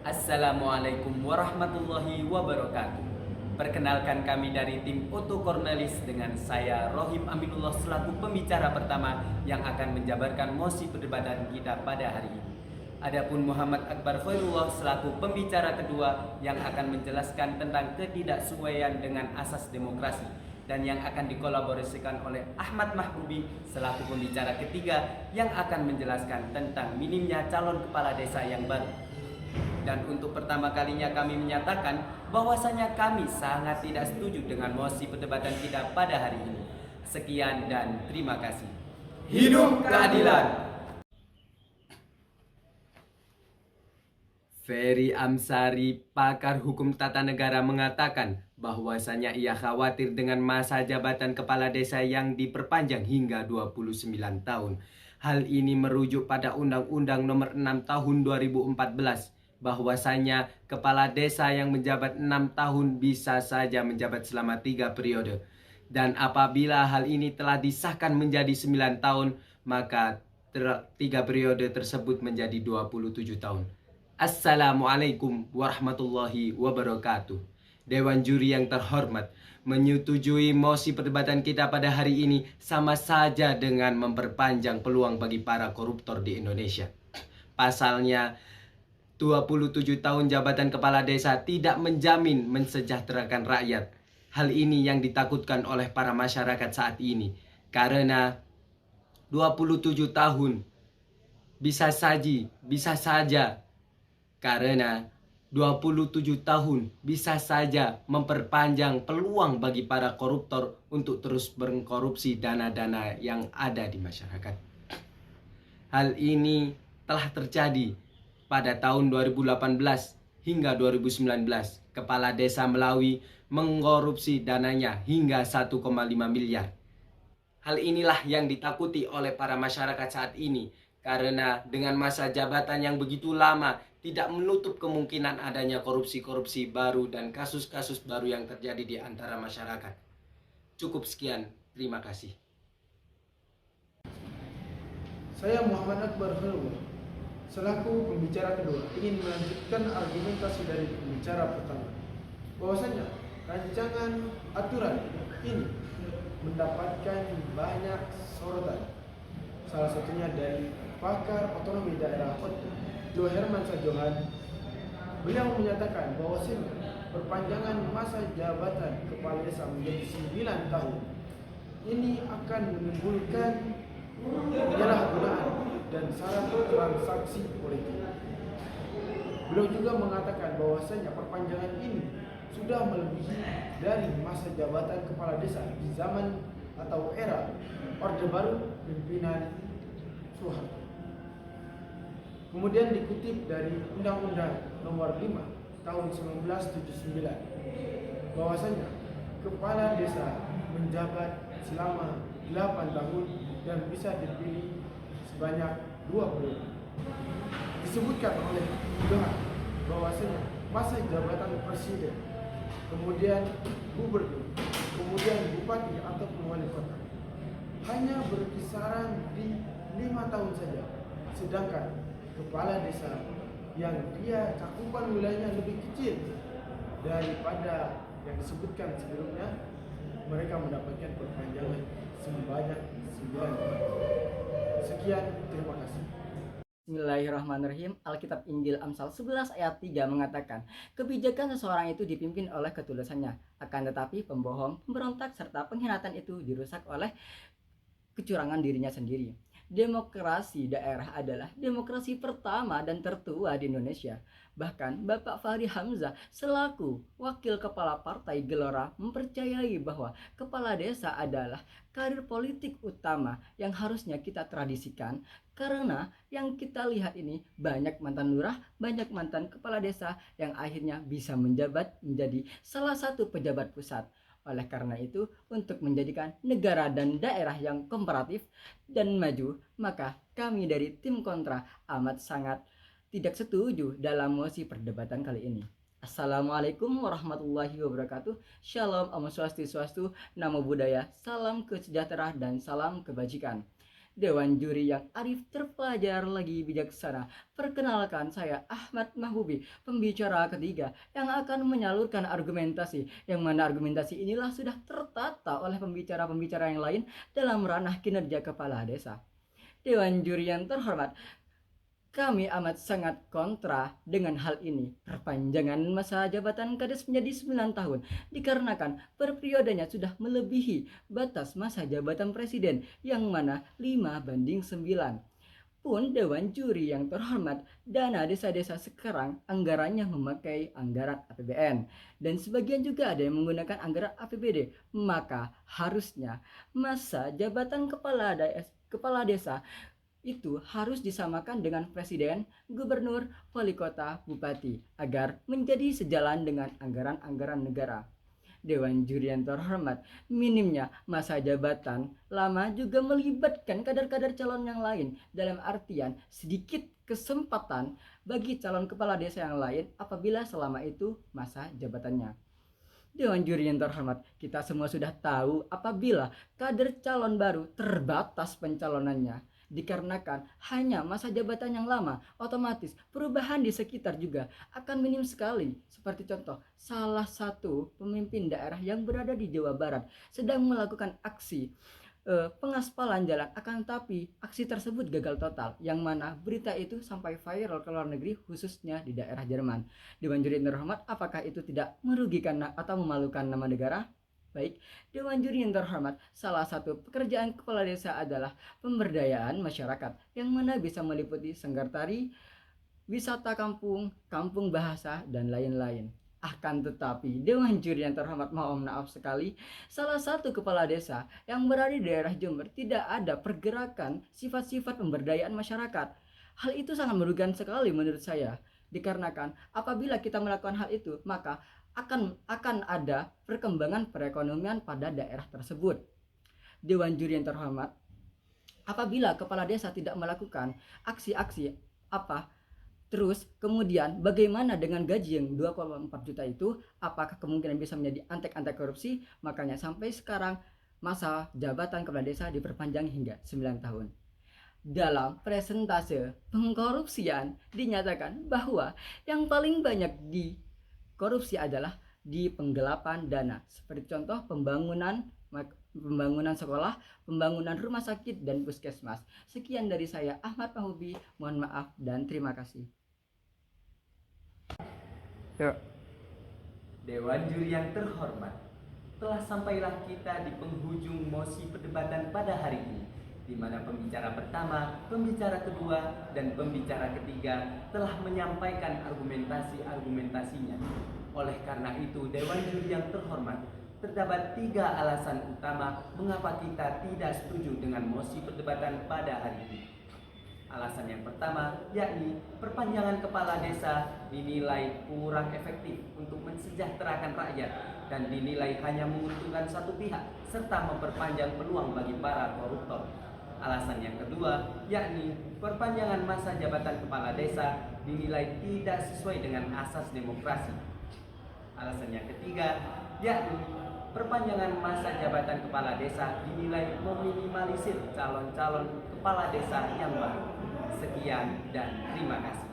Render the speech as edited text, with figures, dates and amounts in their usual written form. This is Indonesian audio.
Assalamualaikum warahmatullahi wabarakatuh. Perkenalkan kami dari tim Oto Cornelis dengan saya Rohim Aminullah selaku pembicara pertama yang akan menjabarkan mosi perdebatan kita pada hari ini. Adapun Muhammad Akbar Khairullah selaku pembicara kedua yang akan menjelaskan tentang ketidaksesuaian dengan asas demokrasi dan yang akan dikolaborasikan oleh Ahmad Mahbubi selaku pembicara ketiga yang akan menjelaskan tentang minimnya calon kepala desa yang baru. Dan untuk pertama kalinya kami menyatakan bahwasanya kami sangat tidak setuju dengan mosi perdebatan kita pada hari ini. Sekian dan terima kasih. Hidup keadilan. Ferry Amsari, pakar hukum tata negara, mengatakan bahwasanya ia khawatir dengan masa jabatan kepala desa yang diperpanjang hingga 29 tahun. Hal ini merujuk pada Undang-Undang Nomor 6 Tahun 2014 bahwasanya kepala desa yang menjabat 6 tahun bisa saja menjabat selama 3 periode. Dan apabila hal ini telah disahkan menjadi 9 tahun, maka 3 periode tersebut menjadi 27 tahun. Assalamualaikum warahmatullahi wabarakatuh. Dewan juri yang terhormat, menyetujui mosi perdebatan kita pada hari ini sama saja dengan memperpanjang peluang bagi para koruptor di Indonesia. Pasalnya, 27 tahun jabatan kepala desa tidak menjamin mensejahterakan rakyat. Hal ini yang ditakutkan oleh para masyarakat saat ini. Karena 27 tahun bisa saja karena 27 tahun bisa saja memperpanjang peluang bagi para koruptor untuk terus mengkorupsi dana-dana yang ada di masyarakat. Hal ini telah terjadi pada tahun 2018 hingga 2019. Kepala Desa Melawi mengkorupsi dananya hingga 1,5 miliar. Hal inilah yang ditakuti oleh para masyarakat saat ini, karena dengan masa jabatan yang begitu lama tidak menutup kemungkinan adanya korupsi-korupsi baru dan kasus-kasus baru yang terjadi di antara masyarakat. Cukup sekian, terima kasih. Saya Muhammad Akbar Khairullah, selaku pembicara kedua, ingin melanjutkan argumentasi dari pembicara pertama, bahwasanya rancangan aturan ini mendapatkan banyak sorotan, salah satunya dari pakar otonomi daerah Jo Herman Sajohan. Beliau menyatakan bahwasanya perpanjangan masa jabatan kepala desa menjadi 9 tahun ini akan menimbulkan penyalahgunaan dan syarat transaksi politik. Beliau juga mengatakan bahwasanya perpanjangan ini sudah melebihi dari masa jabatan kepala desa di zaman atau era Orde Baru pimpinan Soeharto. Kemudian dikutip dari Undang-Undang Nomor 5 Tahun 1979 bahwasanya kepala desa menjabat selama 8 tahun dan bisa dipilih sebanyak 2 periode. Disebutkan oleh Tuhan bahwasanya masa jabatan presiden, kemudian gubernur, kemudian bupati atau wali kota hanya berkisaran di 5 tahun saja, sedangkan kepala desa yang dia cakupan wilayahnya lebih kecil daripada yang disebutkan sebelumnya, mereka mendapatkan perpanjangan sebanyak 9 tahun. Sekian, terima kasih. Bismillahirrahmanirrahim. Alkitab Injil Amsal 11 ayat 3 mengatakan, kebijakan seseorang itu dipimpin oleh ketulusannya, akan tetapi pembohong, pemberontak, serta pengkhianatan itu dirusak oleh kecurangan dirinya sendiri. Demokrasi daerah adalah demokrasi pertama dan tertua di Indonesia. Bahkan Bapak Fahri Hamzah selaku wakil kepala partai Gelora mempercayai bahwa kepala desa adalah karir politik utama yang harusnya kita tradisikan, karena yang kita lihat ini banyak mantan lurah, banyak mantan kepala desa yang akhirnya bisa menjabat menjadi salah satu pejabat pusat. Oleh karena itu, untuk menjadikan negara dan daerah yang komparatif dan maju, maka kami dari tim kontra amat sangat tidak setuju dalam mosi perdebatan kali ini. Assalamualaikum warahmatullahi wabarakatuh. Shalom, Om Swastiastu, Namo Buddhaya, salam kesejahteraan dan salam kebajikan. Dewan juri yang arif, terpelajar, lagi bijaksana. Perkenalkan, saya Ahmad Mahbubi, pembicara ketiga yang akan menyalurkan argumentasi, yang mana argumentasi inilah sudah tertata oleh pembicara-pembicara yang lain dalam ranah kinerja kepala desa. Dewan juri yang terhormat, kami amat sangat kontra dengan hal ini. Perpanjangan masa jabatan Kades menjadi 9 tahun dikarenakan periodenya sudah melebihi batas masa jabatan presiden yang mana 5/9. Pun Dewan Juri yang terhormat, dana desa-desa sekarang anggarannya memakai anggaran APBN dan sebagian juga ada yang menggunakan anggaran APBD. Maka harusnya masa jabatan kepala desa itu harus disamakan dengan presiden, gubernur, wali kota, bupati agar menjadi sejalan dengan anggaran-anggaran negara. Dewan juri yang terhormat, minimnya masa jabatan lama juga melibatkan kader-kader calon yang lain, dalam artian sedikit kesempatan bagi calon kepala desa yang lain apabila selama itu masa jabatannya. Dewan juri yang terhormat, kita semua sudah tahu apabila kader calon baru terbatas pencalonannya dikarenakan hanya masa jabatan yang lama, otomatis perubahan di sekitar juga akan minim sekali. Seperti contoh, salah satu pemimpin daerah yang berada di Jawa Barat sedang melakukan aksi pengaspalan jalan, akan tapi aksi tersebut gagal total, yang mana berita itu sampai viral ke luar negeri, khususnya di daerah Jerman. Dewan juri yang terhormat, apakah itu tidak merugikan atau memalukan nama negara? Baik, Dewan juri yang terhormat, salah satu pekerjaan kepala desa adalah pemberdayaan masyarakat, yang mana bisa meliputi sanggar tari, wisata kampung, kampung bahasa, dan lain-lain. Akan tetapi, Dewan juri yang terhormat, mohon maaf sekali, salah satu kepala desa yang berada di daerah Jember tidak ada pergerakan sifat-sifat pemberdayaan masyarakat. Hal itu sangat merugikan sekali menurut saya, dikarenakan apabila kita melakukan hal itu, maka akan ada perkembangan perekonomian pada daerah tersebut. Dewan juri yang terhormat, apabila kepala desa tidak melakukan aksi-aksi terus kemudian bagaimana dengan gaji yang 2,4 juta itu, apakah kemungkinan bisa menjadi antek-antek korupsi? Makanya sampai sekarang masa jabatan kepala desa diperpanjang hingga 9 tahun. Dalam presentase pengkorupsian dinyatakan bahwa yang paling banyak di korupsi adalah di penggelapan dana, seperti contoh pembangunan sekolah, pembangunan rumah sakit, dan puskesmas. Sekian dari saya, Ahmad Mahbubi, mohon maaf dan terima kasih. Dewan juri yang terhormat, telah sampailah kita di penghujung mosi perdebatan pada hari ini, di mana pembicara pertama, pembicara kedua, dan pembicara ketiga telah menyampaikan argumentasinya. Oleh karena itu, Dewan juri yang terhormat, terdapat 3 alasan utama mengapa kita tidak setuju dengan mosi perdebatan pada hari ini. Alasan yang pertama yakni perpanjangan kepala desa dinilai kurang efektif untuk mensejahterakan rakyat dan dinilai hanya menguntungkan satu pihak serta memperpanjang peluang bagi para koruptor. Alasan yang kedua yakni perpanjangan masa jabatan kepala desa dinilai tidak sesuai dengan asas demokrasi. Alasan yang ketiga yakni perpanjangan masa jabatan kepala desa dinilai meminimalisir calon-calon kepala desa yang baru. Sekian dan terima kasih.